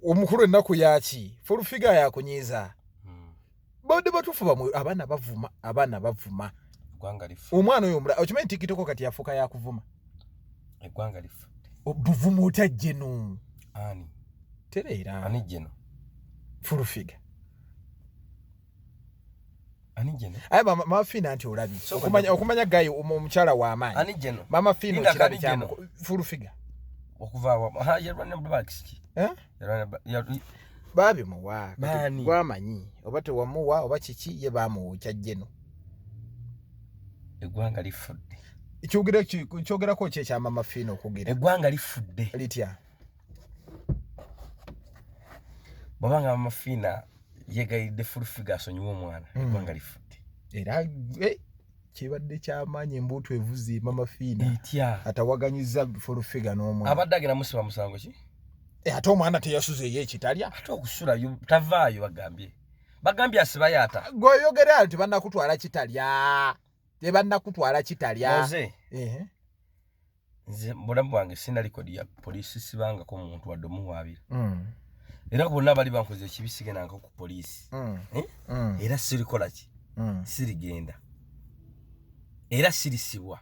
omukulu ennaku yaki fulufiga yakunyiza bode batufu bamwe abaana bavuma eggwanga lifu omwana oyo omulala okimanyi tikitoko kati yafuuka yakuvuma eggwanga lifu obuvuma otya jeno ani tereera ani jeno fulufiga ani jeno aye mama fina anti olabi okumanya gayo omukyala w'amaanyi ani jeno mama fina okirabi kyamu fulufiga okuva wa yarwana bakiki babi muwa gwamanyi oba tewamuwa oba kiki ye bamuwukya jeno eggwanga lifudde kyogerako ki ekya mama fina okugira eggwanga lifudde litya bwabanga mama fina yegayidde fulufiga asonyiwa omwana eggwanga lifudde era kibadde kyamaanyi embuutu evuze mama fina etya atawaganyiza fulufiga n'omwana abadde agenda musiba musango ki ate omwana teyasuzeeyo ekitalya ate okusulayo tavaayo bagambye asiba yaata gweoyogera nti bannakutwala kitalya tebannakutwala kitalya nze bulamu bwange sina likodi ya poliisi sibangako muntu wadde omuwaabira era bonna bali bankoze ekibi sigendanga ku poliisi era sirikola ki sirigenda era sirisibwa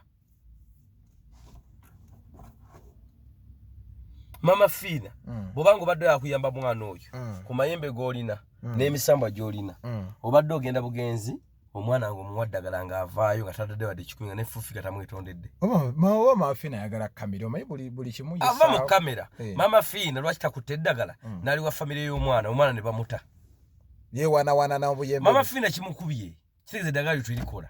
mama fina bwobanga obadde yakuyamba mwana oyo ku mayembe g'olina n'emisambwa gy'olina obadde ogenda bugenzi omwana ngo muwaddagala ng'avaayo nga tatadde wadde kikuminga ne fulufiga tamwetondedde mama fina ayagala kamera omanyi buli kimu ava mu kamera mama fina lwaki takutte eddagala n'ali wa famire y'omwana omwana ne bamuta yeewaanawaana n'obuyembe mama fina kimukubye kitegeeza eddagala lyo terikola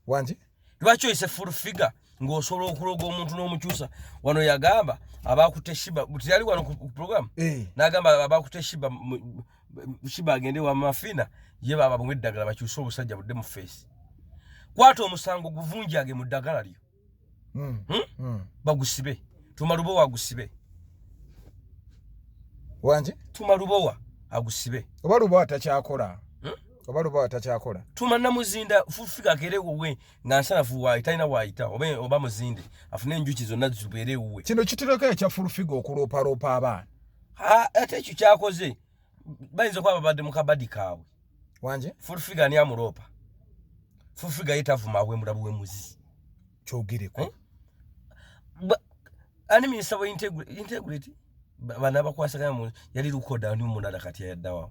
wangi lwaki oyise fulufiga ng'osobola okuloga omuntu n'omukyusa wano yagamba abakutte shiba teyali wano ku programu n'agamba abakutte shiba agende wa mama fina ye baba bamwe eddagala bakyuse obusajja budde mu feesi kwata omusango guvunjage mu ddagala lyo bagusibe tumalubowa agusibe wangi tumalubowa agusibe oba lubowa takyakola tumanna muzinda fulufiga akere wowe nga nsanafu waayita waayita oba muzinde afune enjuki zonna zibeere wuwe kino kitireko ekya fulufiga okuloopaloopa abaana ate ekyo kyakoze bayinza okuba babadde mu kabadi kaabwe wangi fulufiga ani amuloopa fulufiga yetavuma awemula buwemuzi kyogereko ani minisita wa integrity bana bakwasagana yali lukoda ani munada kati yaddawa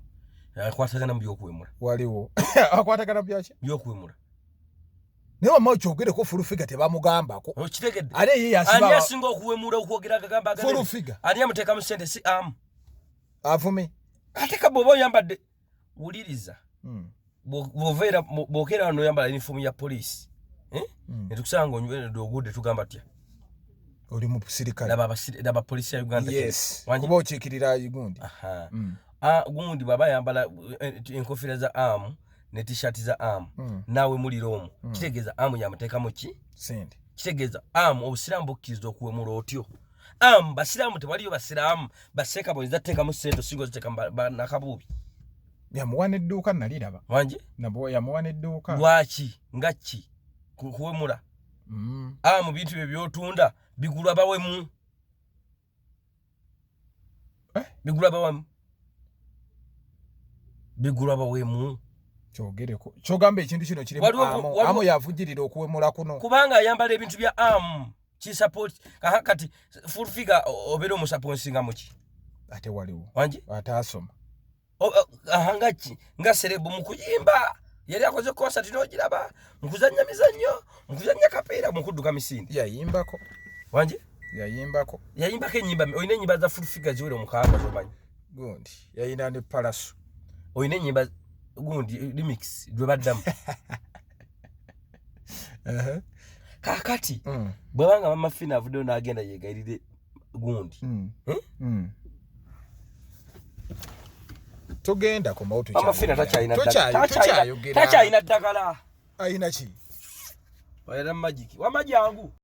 akwatagana mu byokuwemula waliwo akwatagana byaki byokuwemula naye wamma kyogereko fulufiga tebamugambako okitegedde ate ye yasiba ani asinga okuwemula okwogera agamba fulufiga ani amuteeka mu ssente si amu avume ate kabw'oba oyambadde wuliriza bw'okeera wano oyambala yunifomu ya poliisi netukusanga onyweredde ogudde tugamba tya oli mu sirikale laba poliisi ya uganda kuba okiikirira gundi gundi bw'aba ayambala enkofiira za amu ne tishaati za amu naawe mulira omu kitegeeza amu yamuteekamu ki sente kitegeeza amu obusiraamu bukkiriza okuwemula otyo basiraamu tewaliyo basiraamu baseeka boyinza teekamu ssente osinga oziteeka nakabuubi yamuwa n'edduuka naliraba wangi nabwo yamuwa n'edduuka lwaki nga ki kuwemula mu bintu bye byotunda bigulwa bawemu bigulwa bawemu kyogereko kyogamba ekintu kino kirimu amu yavugirira okuwemula kuno kubanga ayambala ebintu bya amu kisapoti kati fulufiga obeera omusaponsinga muki ate waliwo wangi ate asoma ngaki nga serebu mu kuyimba yali akoze konsati n'ogiraba mu kuzannya mizannyo mu kuzannya kapiira mu kudduka misinde yayimbako wangi yayimbako ennyimba olina ennyimba za fulufiga ziwere omukaaga zomanyi gundi yayina ne palaso olina ennyimba gundi remix gwe baddamu kakati bwebanga mama fina avuddeyo n'agenda yegayirire gundi togenda ku mautu mama fina takyayogera takyayina ddagala ayina ki oyera magiki wamajangu